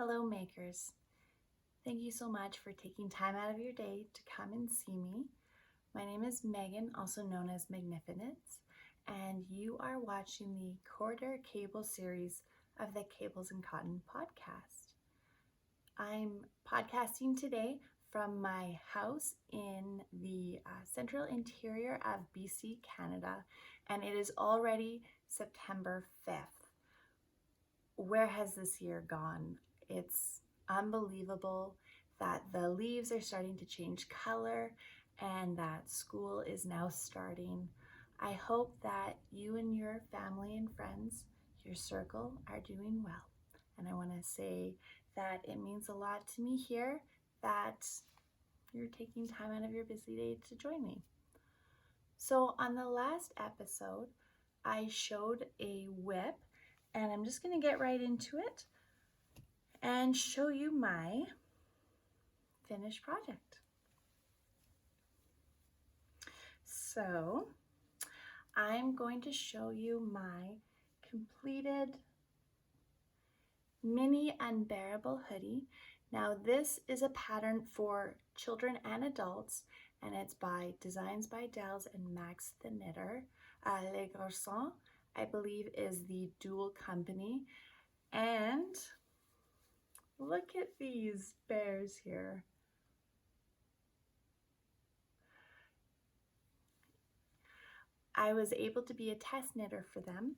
Hello makers. Thank you so much for taking time out of your day to come and see me. My name is Megan, also known as Magnificence, and you are watching the quarter cable series of the Cables and Cotton podcast. I'm podcasting today from my house in the central interior of BC, Canada, and it is already September 5th. Where has this year gone? It's unbelievable that the leaves are starting to change color and that school is now starting. I hope that you and your family and friends, your circle, are doing well. And I want to say that it means a lot to me here that you're taking time out of your busy day to join me. So on the last episode, I showed a whip, and I'm just going to get right into it and show you my finished project. So I'm going to show you my completed mini Unbearable hoodie. Now this is a pattern for children and adults, and it's by Designs by Dells and Max the Knitter. Les Garçons, I believe, is the dual company. And look at these bears here. I was able to be a test knitter for them.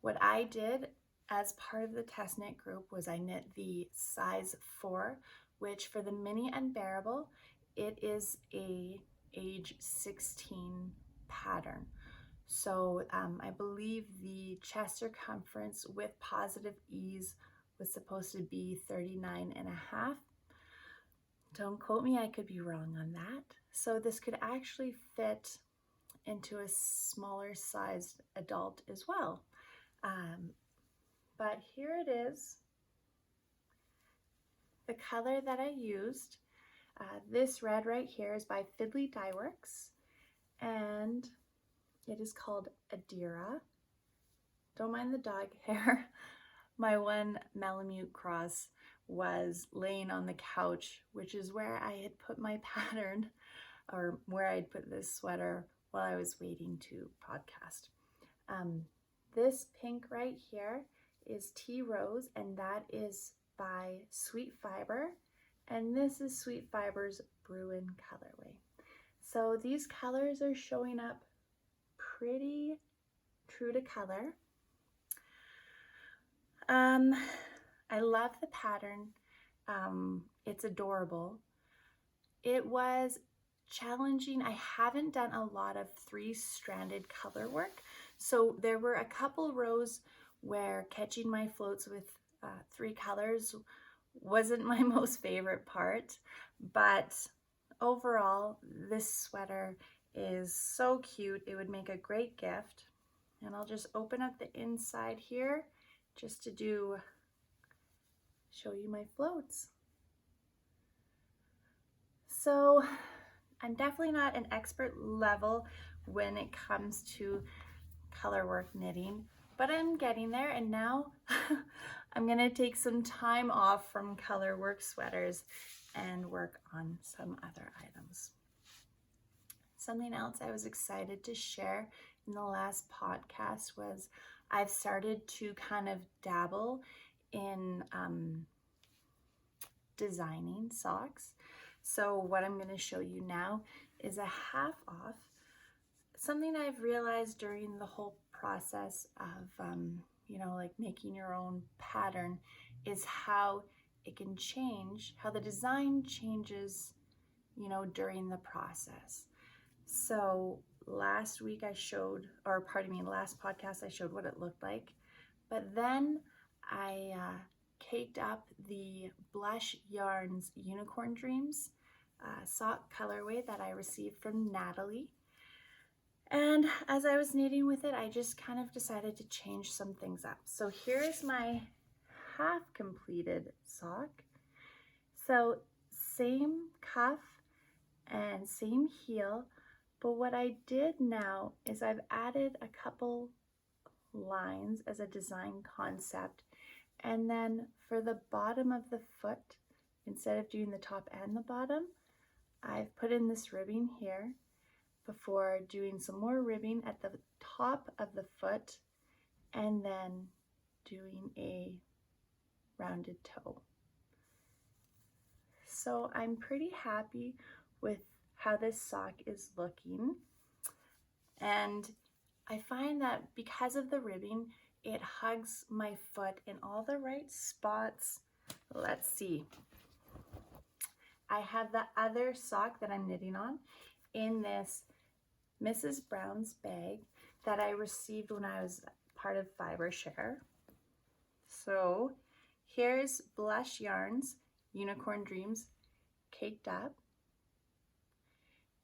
What I did as part of the test knit group was I knit the size 4, which for the mini Unbearable, it is a age 16 pattern. So I believe the chest circumference with positive ease was supposed to be 39.5. Don't quote me, I could be wrong on that. So this could actually fit into a smaller sized adult as well. But here it is, the color that I used. This red right here is by Fiddly Dye Works, and it is called Adira. Don't mind the dog hair. My one Malamute cross was laying on the couch, which is where I had put my pattern, or where I'd put this sweater while I was waiting to podcast. This pink right here is Tea Rose, and that is by Sweet Fiber, and this is Sweet Fiber's Bruin colorway. So these colors are showing up pretty true to color. I love the pattern. It's adorable. It was challenging. I haven't done a lot of 3-stranded color work, so there were a couple rows where catching my floats with 3 colors wasn't my most favorite part, but overall this sweater is so cute. It would make a great gift. And I'll just open up the inside here just to show you my floats. So I'm definitely not an expert level when it comes to color work knitting, but I'm getting there, and now I'm gonna take some time off from color work sweaters and work on some other items. Something else I was excited to share in the last podcast was I've started to kind of dabble in designing socks. So what I'm going to show you now is a half off. Something I've realized during the whole process of, like making your own pattern is how it can change, how the design changes, during the process. So last podcast I showed what it looked like, but then I caked up the Blush Yarns Unicorn Dreams sock colorway that I received from Natalie. And as I was knitting with it, I just kind of decided to change some things up. So here's my half completed sock. So same cuff and same heel, but what I did now is I've added a couple lines as a design concept, And then for the bottom of the foot, instead of doing the top and the bottom, I've put in this ribbing here before doing some more ribbing at the top of the foot and then doing a rounded toe. So I'm pretty happy with how this sock is looking. And I find that because of the ribbing, it hugs my foot in all the right spots. Let's see. I have the other sock that I'm knitting on in this Mrs. Brown's bag that I received when I was part of Fiber Share. So here's Blush Yarns Unicorn Dreams Caked Up.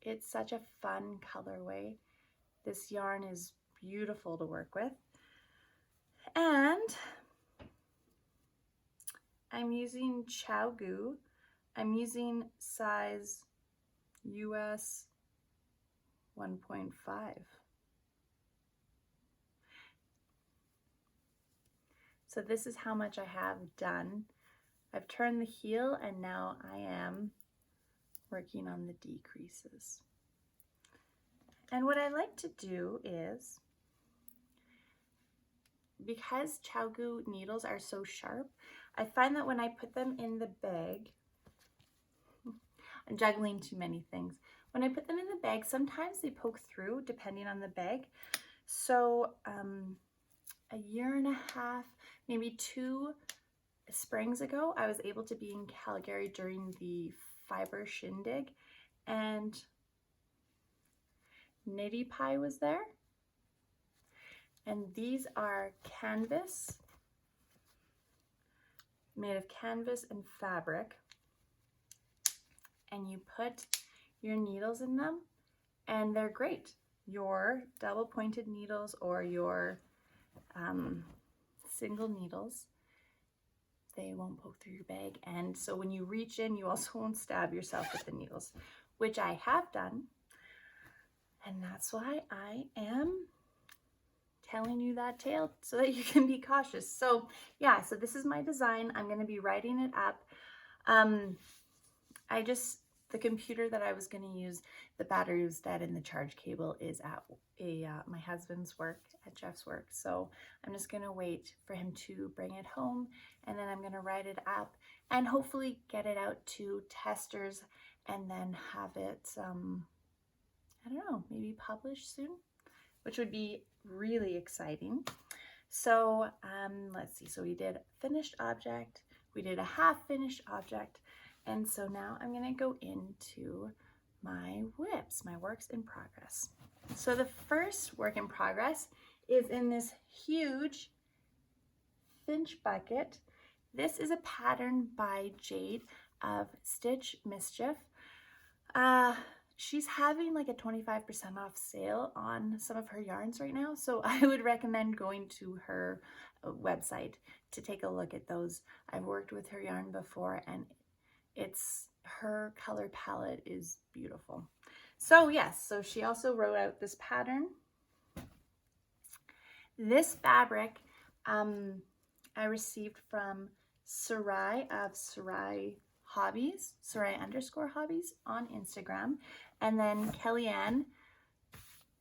It's such a fun colorway. This yarn is beautiful to work with. And I'm using ChowGoo. I'm using size US 1.5. So this is how much I have done. I've turned the heel and now I am working on the decreases. And what I like to do is, because ChowGoo needles are so sharp, I find that when I put them in the bag, I'm juggling too many things. When I put them in the bag, sometimes they poke through depending on the bag. So a year and a half, maybe 2 springs ago, I was able to be in Calgary during the Fiber Shindig, and Knitty Pie was there. And these are canvas, made of canvas and fabric. And you put your needles in them, and they're great. Your double pointed needles or your single needles, they won't poke through your bag. And so when you reach in, you also won't stab yourself with the needles, which I have done. And that's why I am telling you that tale, so that you can be cautious. So yeah, so this is my design. I'm going to be writing it up. The computer that I was going to use, the battery was dead and the charge cable is at my husband's work, at Jeff's work. So I'm just going to wait for him to bring it home, and then I'm going to write it up and hopefully get it out to testers and then have it, I don't know, maybe published soon, which would be really exciting. So let's see, so we did finished object, we did a half finished object, and so now I'm gonna go into my WIPs, my works in progress. So the first work in progress is in this huge Finch bucket. This is a pattern by Jade of Stitch Mischief. She's having like a 25% off sale on some of her yarns right now, so I would recommend going to her website to take a look at those. I've worked with her yarn before, and her color palette is beautiful. So yes, so she also wrote out this pattern. This fabric I received from Sarai of Sarai Hobbies, Sarai_hobbies on Instagram, and then Kellyanne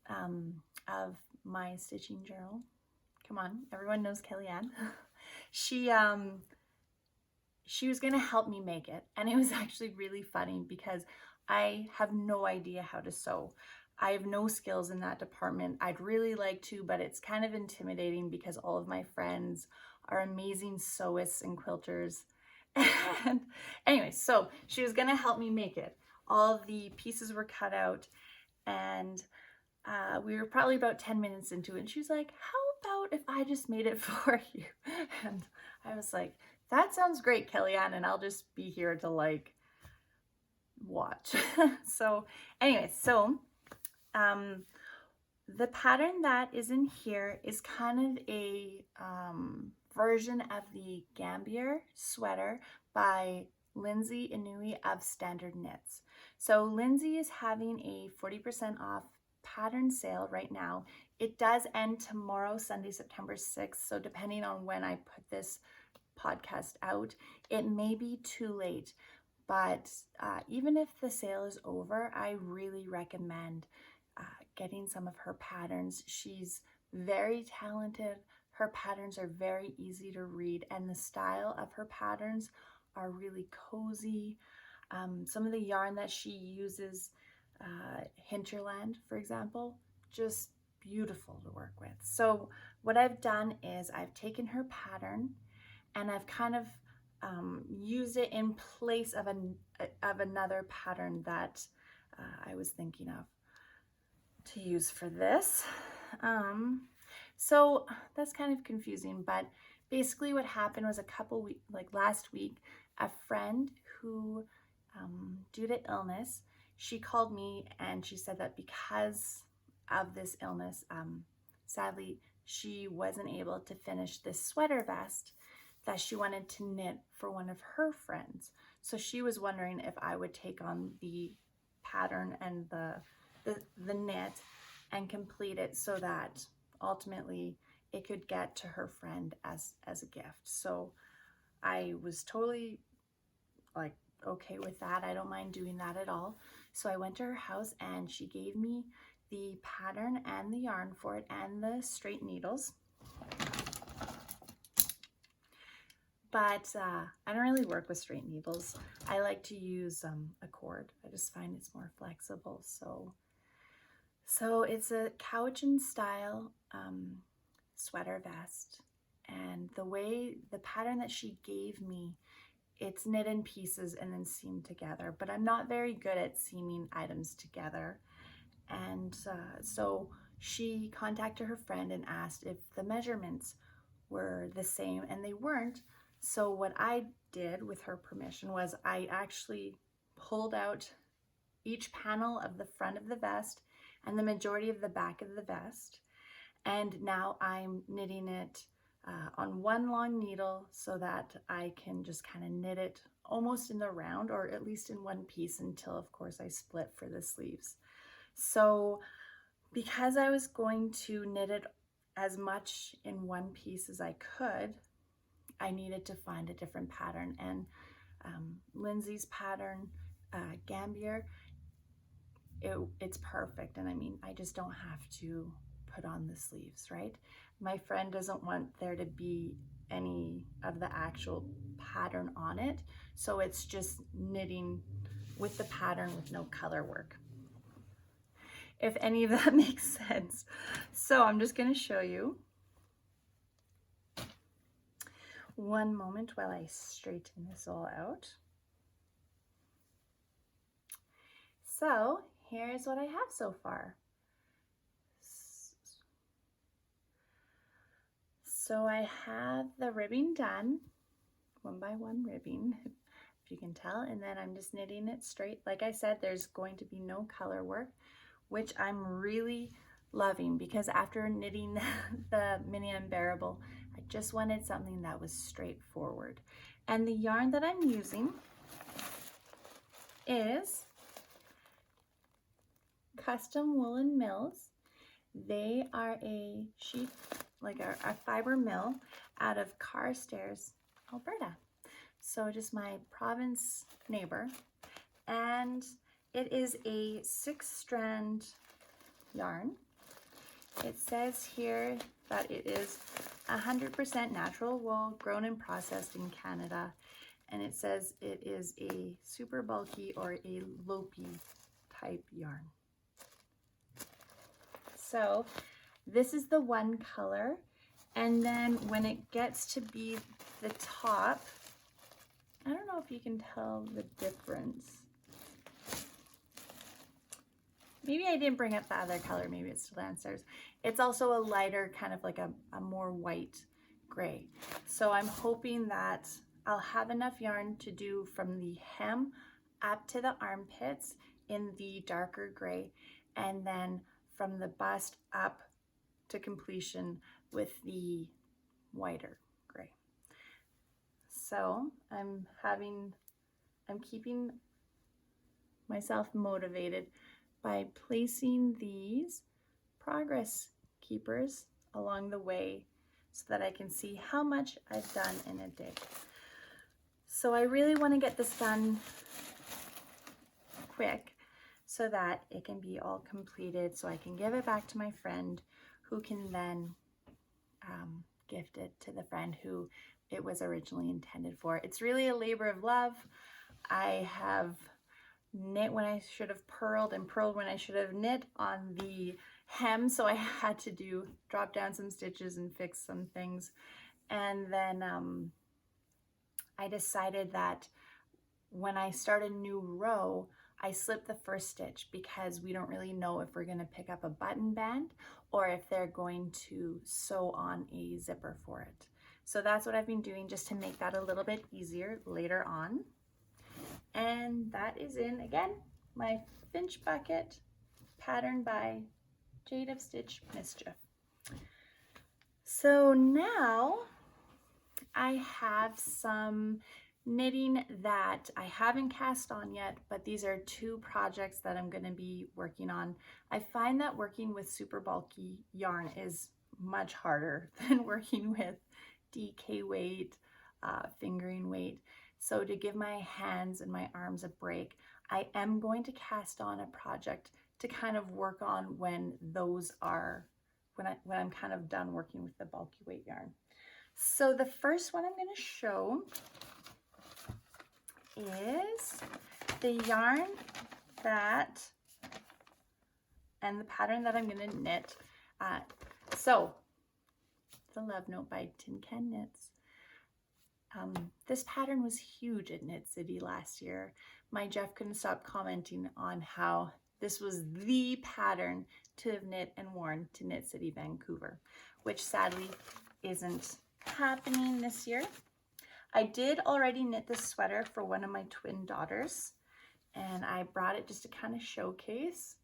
of My Stitching Journal. Come on, everyone knows Kellyanne. She was gonna help me make it, and it was actually really funny because I have no idea how to sew. I have no skills in that department. I'd really like to, but it's kind of intimidating because all of my friends are amazing sewists and quilters. And anyway, so she was gonna help me make it. All the pieces were cut out, and we were probably about 10 minutes into it, and she was like, how about if I just made it for you? And I was like, that sounds great, Kellyanne, and I'll just be here to like watch. So anyway, so the pattern that is in here is kind of a version of the Gambier sweater by Lindsay Inouye of Standard Knits. So Lindsay is having a 40% off pattern sale right now. It does end tomorrow, Sunday, September 6th. So depending on when I put this podcast out, it may be too late. But even if the sale is over, I really recommend getting some of her patterns. She's very talented. Her patterns are very easy to read, and the style of her patterns are really cozy. Some of the yarn that she uses, Hinterland, for example, just beautiful to work with. So what I've done is I've taken her pattern and I've kind of used it in place of another pattern that I was thinking of to use for this. So that's kind of confusing, but basically what happened was a couple weeks, like last week, a friend who, due to illness, she called me and she said that because of this illness, sadly, she wasn't able to finish this sweater vest that she wanted to knit for one of her friends. So she was wondering if I would take on the pattern and the knit and complete it so that ultimately it could get to her friend as a gift. So I was totally like okay with that. I don't mind doing that at all. So I went to her house and she gave me the pattern and the yarn for it and the straight needles. But I don't really work with straight needles. I like to use a cord. I just find it's more flexible. So it's a Cowichan style sweater vest, and the pattern that she gave me, it's knit in pieces and then seamed together, but I'm not very good at seaming items together. And so she contacted her friend and asked if the measurements were the same, and they weren't. So what I did with her permission was I actually pulled out each panel of the front of the vest and the majority of the back of the vest. And now I'm knitting it on one long needle so that I can just kind of knit it almost in the round, or at least in one piece, until of course I split for the sleeves. So because I was going to knit it as much in one piece as I could, I needed to find a different pattern, and Lindsay's pattern, Gambier, it's perfect. And I mean, I just don't have to put on the sleeves, right? My friend doesn't want there to be any of the actual pattern on it, so it's just knitting with the pattern with no color work, if any of that makes sense. So I'm just going to show you. One moment while I straighten this all out. So here's what I have so far. So I have the ribbing done, one by one ribbing, if you can tell, and then I'm just knitting it straight. Like I said, there's going to be no color work, which I'm really loving, because after knitting the mini Unbearable, I just wanted something that was straightforward. And the yarn that I'm using is Custom Woolen Mills. They are a sheep, like a fiber mill out of Carstairs, Alberta. So just my province neighbor. And it is a 6-strand yarn. It says here that it is 100% natural wool grown and processed in Canada. And it says it is a super bulky or a lopey type yarn. So this is the one color. And then when it gets to be the top, I don't know if you can tell the difference. Maybe I didn't bring up the other color, maybe it's still downstairs. It's also a lighter, kind of like a more white gray. So I'm hoping that I'll have enough yarn to do from the hem up to the armpits in the darker gray, and then from the bust up to completion with the whiter gray. So I'm keeping myself motivated by placing these progress keepers along the way so that I can see how much I've done in a day. So I really want to get this done quick so that it can be all completed, so I can give it back to my friend, who can then gift it to the friend who it was originally intended for. It's really a labor of love. I have knit when I should have purled, and purled when I should have knit on the hem, so I had to drop down some stitches and fix some things. And then I decided that when I start a new row, I slip the first stitch, because we don't really know if we're going to pick up a button band or if they're going to sew on a zipper for it. So that's what I've been doing, just to make that a little bit easier later on. And that is in, again, my Finch Bucket pattern by Jade of Stitch Mischief. So now I have some knitting that I haven't cast on yet, but these are two projects that I'm going to be working on. I find that working with super bulky yarn is much harder than working with DK weight, fingering weight. So to give my hands and my arms a break, I am going to cast on a project to kind of work on when those are, when I'm kind of done working with the bulky weight yarn. So the first one I'm going to show is the yarn that, and the pattern that I'm going to knit. So the Love Note by Tin Can Knits. This pattern was huge at Knit City last year. My Jeff couldn't stop commenting on how this was the pattern to have knit and worn to Knit City Vancouver, which sadly isn't happening this year. I did already knit this sweater for one of my twin daughters, and I brought it just to kind of showcase.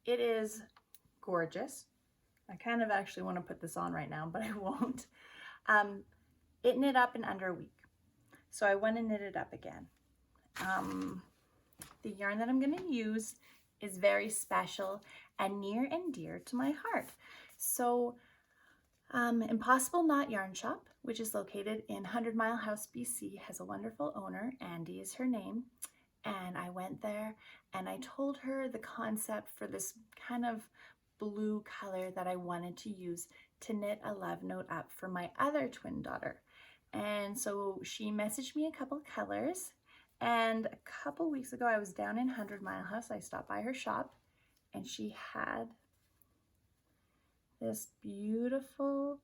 It is gorgeous. I kind of actually want to put this on right now, but I won't. It knit up in under a week, so I went and knit it up again. The yarn that I'm going to use is very special and near and dear to my heart. So Impossible Knot Yarn Shop, which is located in 100 Mile House, BC, has a wonderful owner. Andy is her name. And I went there and I told her the concept for this kind of blue color that I wanted to use to knit a love note up for my other twin daughter. And so she messaged me a couple colors, and a couple weeks ago I was down in 100 Mile House. I stopped by her shop and she had this beautiful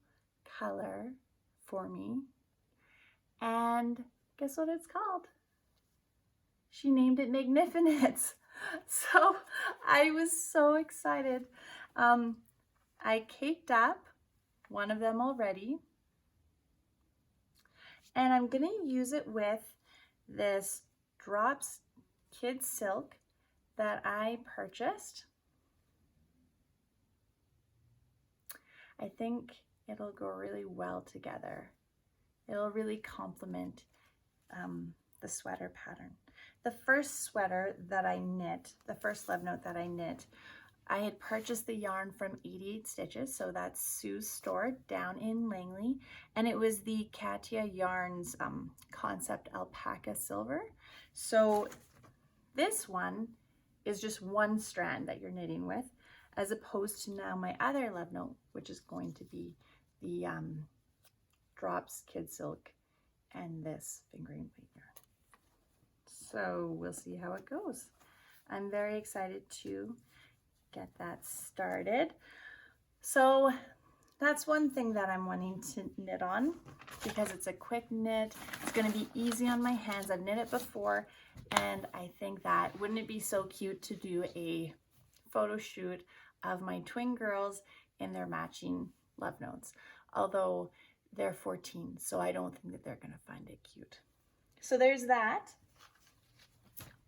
color for me, and guess what it's called? She named it Magnificence. So I was so excited. I caked up one of them already, and I'm gonna use it with this Drops Kid Silk that I purchased. I think it'll go really well together. It'll really complement the sweater pattern. The first sweater that I knit, the first love note that I knit, I had purchased the yarn from 88 Stitches, so that's Sue's store down in Langley, and it was the Katia Yarns Concept Alpaca Silver. So this one is just one strand that you're knitting with, as opposed to now my other love note, which is going to be the Drops Kid Silk and this fingering weight yarn. So we'll see how it goes. I'm very excited to get that started. So that's one thing that I'm wanting to knit on, because it's a quick knit. It's going to be easy on my hands. I've knit it before, and I think that wouldn't it be so cute to do a photo shoot of my twin girls in their matching love notes, although they're 14, so I don't think that they're going to find it cute. So there's that.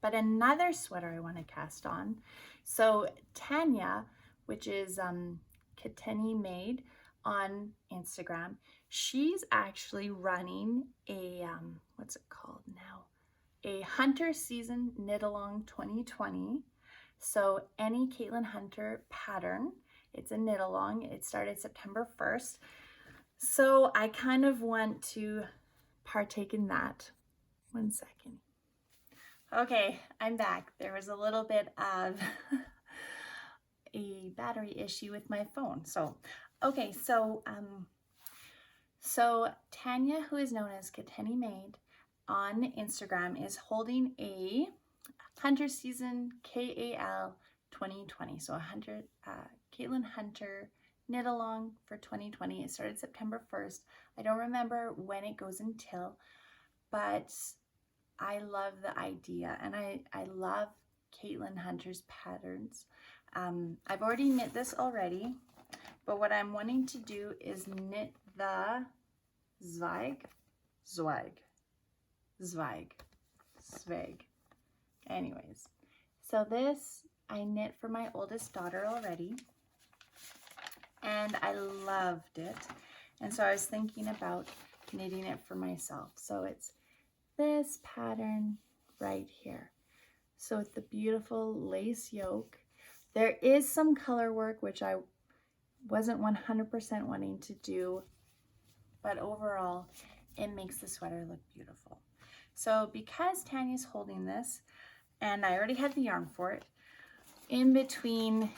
But another sweater I want to cast on. So Tanya, which is Kateni Made on Instagram, she's actually running a, what's it called now? A Hunter Season Knit Along 2020. So any Caitlin Hunter pattern It's a knit along. It started September 1st. So I kind of want to partake in that. 1 second. Okay, I'm back. There was a little bit of a battery issue with my phone. So Tanya, who is known as Kateni Maid on Instagram, is holding a Hunter Season KAL 2020. So Caitlin Hunter knit along for 2020. It started September 1st. I don't remember when it goes until, but I love the idea, and I love Caitlin Hunter's patterns. I've already knit this already, but what I'm wanting to do is knit the Zweig. Anyways, so this I knit for my oldest daughter already, and I loved it. And so I was thinking about knitting it for myself. So it's this pattern right here. So with the beautiful lace yoke, there is some color work, which I wasn't 100% wanting to do, but overall it makes the sweater look beautiful. So because Tanya's holding this, and I already had the yarn for it, in between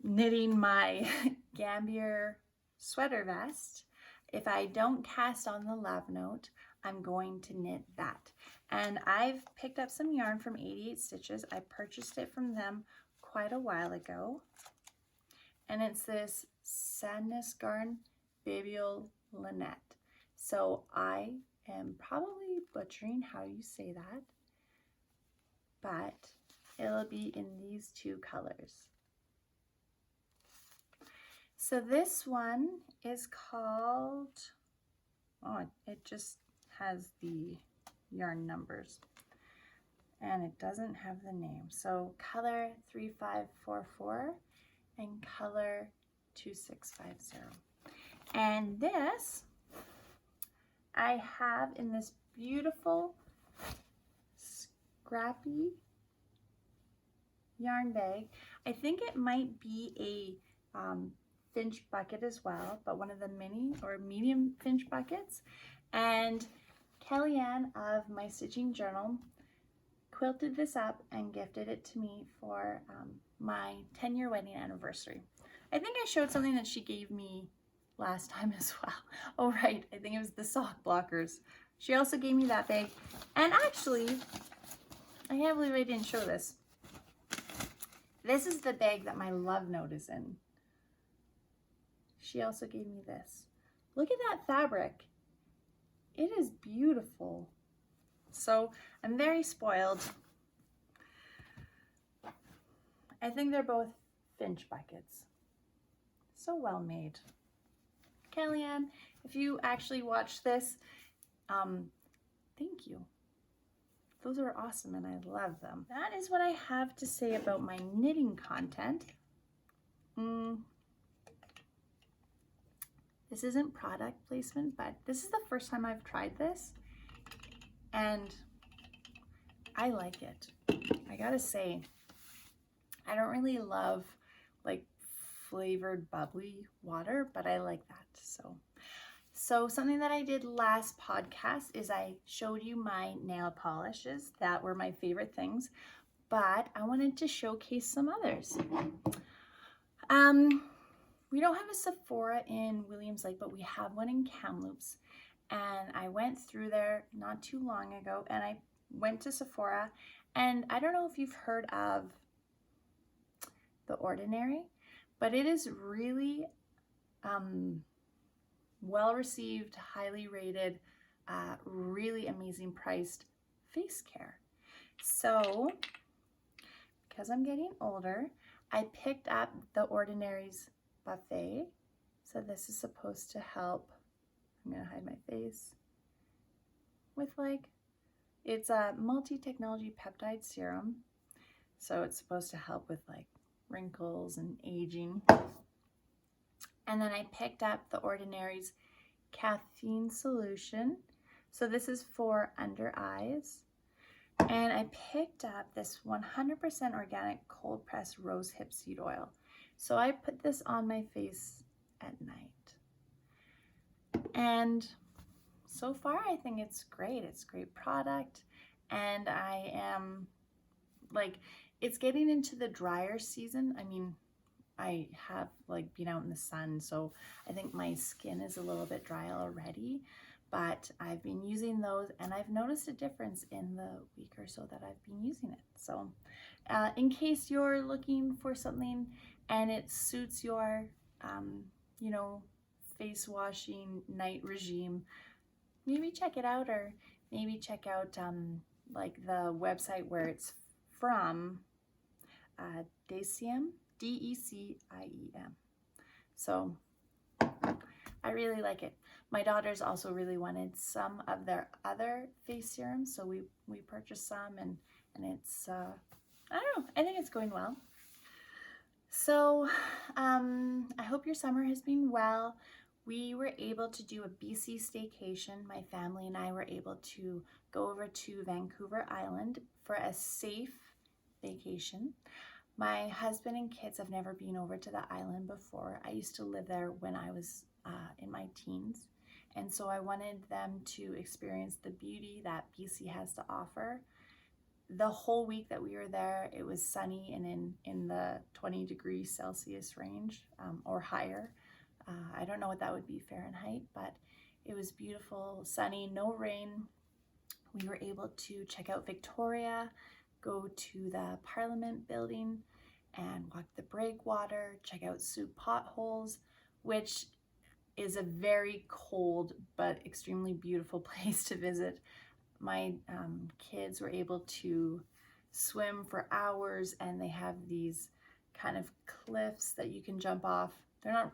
knitting my Gambier sweater vest, if I don't cast on the love note, I'm going to knit that. And I've picked up some yarn from 88 Stitches. I purchased it from them quite a while ago. And it's this Sadness Garn Babiole Lynette. So I am probably butchering how you say that, but it'll be in these two colors. So this one is called, oh, it just has the yarn numbers and it doesn't have the name. So color 3544 and color 2650. And this I have in this beautiful scrappy yarn bag. I think it might be a Finch bucket as well, but one of the mini or medium Finch buckets. And Kellyanne of My Stitching Journal quilted this up and gifted it to me for my 10-year wedding anniversary. I think I showed something that she gave me last time as well. Oh right, I think it was the sock blockers. She also gave me that bag. And actually, I can't believe I didn't show this. This is the bag that my love note is in. She also gave me this. Look at that fabric. It is beautiful. So I'm very spoiled. I think they're both Finch buckets. So well made. Kellyanne, if you actually watch this, thank you. Those are awesome and I love them. That is what I have to say about my knitting content. This isn't product placement, but this is the first time I've tried this and I like it. I gotta say, I don't really love like flavored bubbly water, but I like that. So something that I did last podcast is I showed you my nail polishes. That were my favorite things, but I wanted to showcase some others. We don't have a Sephora in Williams Lake, but we have one in Kamloops. And I went through there not too long ago and I went to Sephora, and I don't know if you've heard of The Ordinary, but it is really well received, highly rated, really amazing priced face care. So because I'm getting older, I picked up The Ordinary's buffet. So this is supposed to help, I'm gonna hide my face, with like, it's a multi-technology peptide serum. So it's supposed to help with like wrinkles and aging. And then I picked up The Ordinary's caffeine solution. So this is for under eyes. And I picked up this 100% organic cold pressed rose hip seed oil. So I put this on my face at night. And so far, I think it's great. It's a great product. And I am like, it's getting into the drier season. I mean, I have like been out in the sun, so I think my skin is a little bit dry already, but I've been using those and I've noticed a difference in the week or so that I've been using it. So in case you're looking for something and it suits your, you know, face washing night regime, maybe check it out, or maybe check out like the website where it's from, Deciem, Deciem. So I really like it. My daughters also really wanted some of their other face serums, so we purchased some, and it's I don't know, I think it's going well. So I hope your summer has been well. We were able to do a BC staycation. My family and I were able to go over to Vancouver Island for a safe vacation. My husband and kids have never been over to the island before. I used to live there when I was in my teens, and so I wanted them to experience the beauty that BC has to offer. The whole week that we were there, it was sunny and in the 20 degrees Celsius range, or higher. I don't know what that would be Fahrenheit, but it was beautiful, sunny, no rain. We were able to check out Victoria, go to the Parliament building and walk the breakwater, check out Soup Potholes, which is a very cold but extremely beautiful place to visit. My kids were able to swim for hours, and they have these kind of cliffs that you can jump off. They're not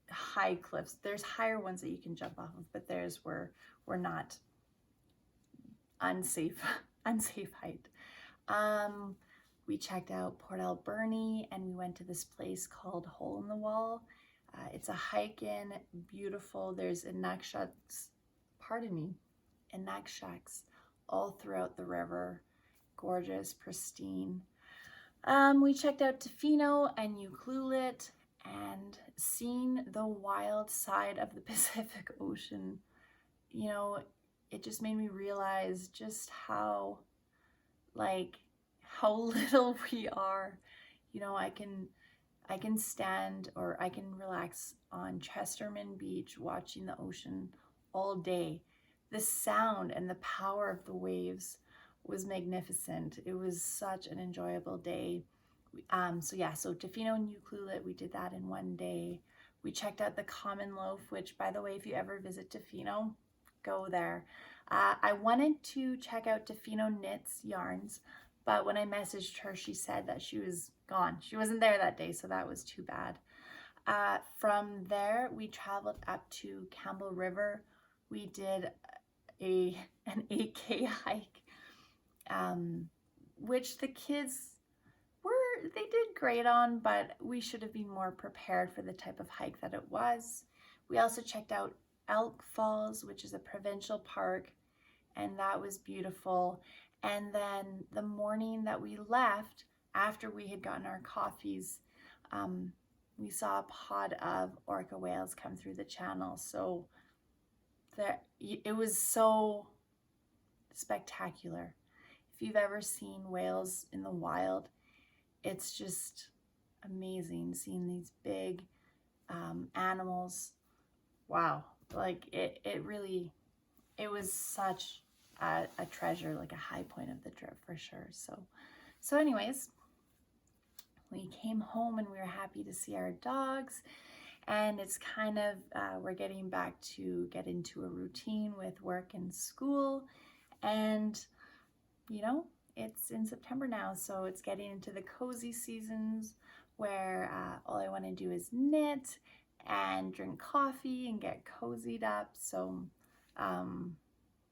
high cliffs. There's higher ones that you can jump off of, but theirs were not unsafe height. We checked out Port Alberni, and we went to this place called Hole in the Wall. It's a hike in, beautiful. There's inukshaks all throughout the river. Gorgeous, pristine. We checked out Tofino and Ucluelet, and seen the wild side of the Pacific Ocean. You know, it just made me realize just how little we are. You know, I can stand, or I can relax on Chesterman Beach watching the ocean all day. The sound and the power of the waves was magnificent. It was such an enjoyable day. So Tofino and Ucluelet, we did that in one day. We checked out the Common Loaf, which, by the way, if you ever visit Tofino, go there. I wanted to check out Tofino Knits Yarns, but when I messaged her, she said that she was gone. She wasn't there that day, so that was too bad. From there, we traveled up to Campbell River. We did an 8K hike, which the kids they did great on, but we should have been more prepared for the type of hike that it was. We also checked out Elk Falls, which is a provincial park, and that was beautiful. And then the morning that we left, after we had gotten our coffees, we saw a pod of orca whales come through the channel. So it was so spectacular. If you've ever seen whales in the wild, it's just amazing seeing these big animals. Wow, like it was such a treasure, like a high point of the trip for sure. So anyways, we came home and we were happy to see our dogs, and it's kind of we're getting back to get into a routine with work and school, and you know, it's in September now, so it's getting into the cozy seasons where all I want to do is knit and drink coffee and get cozied up. So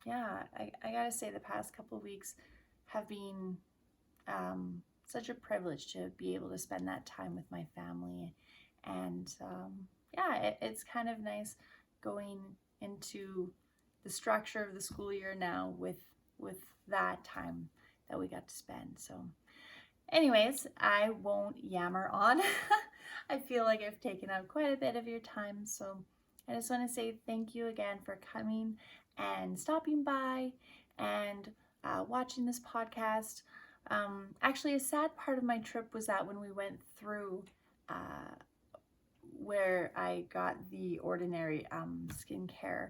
yeah, I gotta say the past couple of weeks have been such a privilege to be able to spend that time with my family. And yeah, it's kind of nice going into the structure of the school year now with that time that we got to spend. So anyways, I won't yammer on. I feel like I've taken up quite a bit of your time, so I just want to say thank you again for coming and stopping by and watching this podcast. Actually, a sad part of my trip was that when we went through where I got the Ordinary skincare,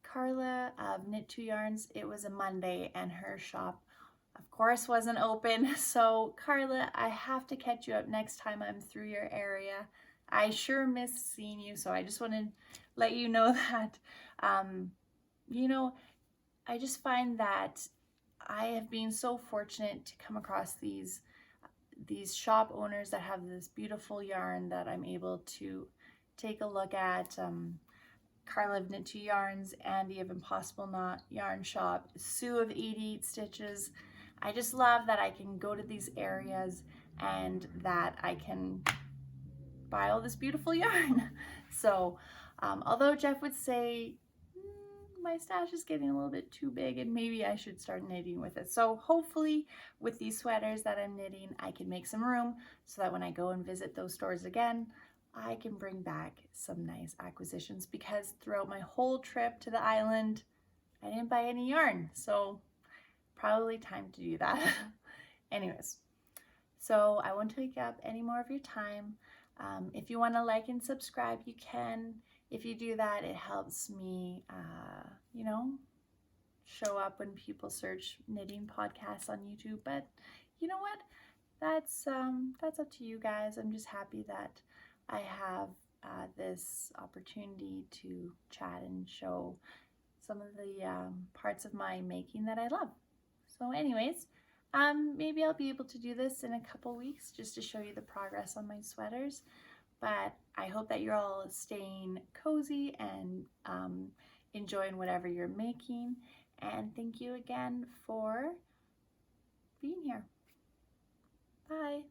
Carla of Knit Two Yarns, it was a Monday and her shop of course wasn't open. So Carla, I have to catch you up next time I'm through your area. I sure miss seeing you, so I just want to let you know that you know, I just find that I have been so fortunate to come across these shop owners that have this beautiful yarn that I'm able to take a look at. Carla of Knit Two Yarns, Andy of Impossible Knot Yarn Shop, Sue of 88 Stitches. I just love that I can go to these areas and that I can buy all this beautiful yarn. So although Jeff would say, my stash is getting a little bit too big and maybe I should start knitting with it. So hopefully with these sweaters that I'm knitting, I can make some room so that when I go and visit those stores again, I can bring back some nice acquisitions, because throughout my whole trip to the island, I didn't buy any yarn. So probably time to do that. Anyways, so I won't take up any more of your time. If you want to like and subscribe, you can. If you do that, it helps me, you know, show up when people search knitting podcasts on YouTube. But you know what? That's up to you guys. I'm just happy that I have this opportunity to chat and show some of the parts of my making that I love. So anyways, maybe I'll be able to do this in a couple weeks just to show you the progress on my sweaters. But I hope that you're all staying cozy and enjoying whatever you're making. And thank you again for being here. Bye.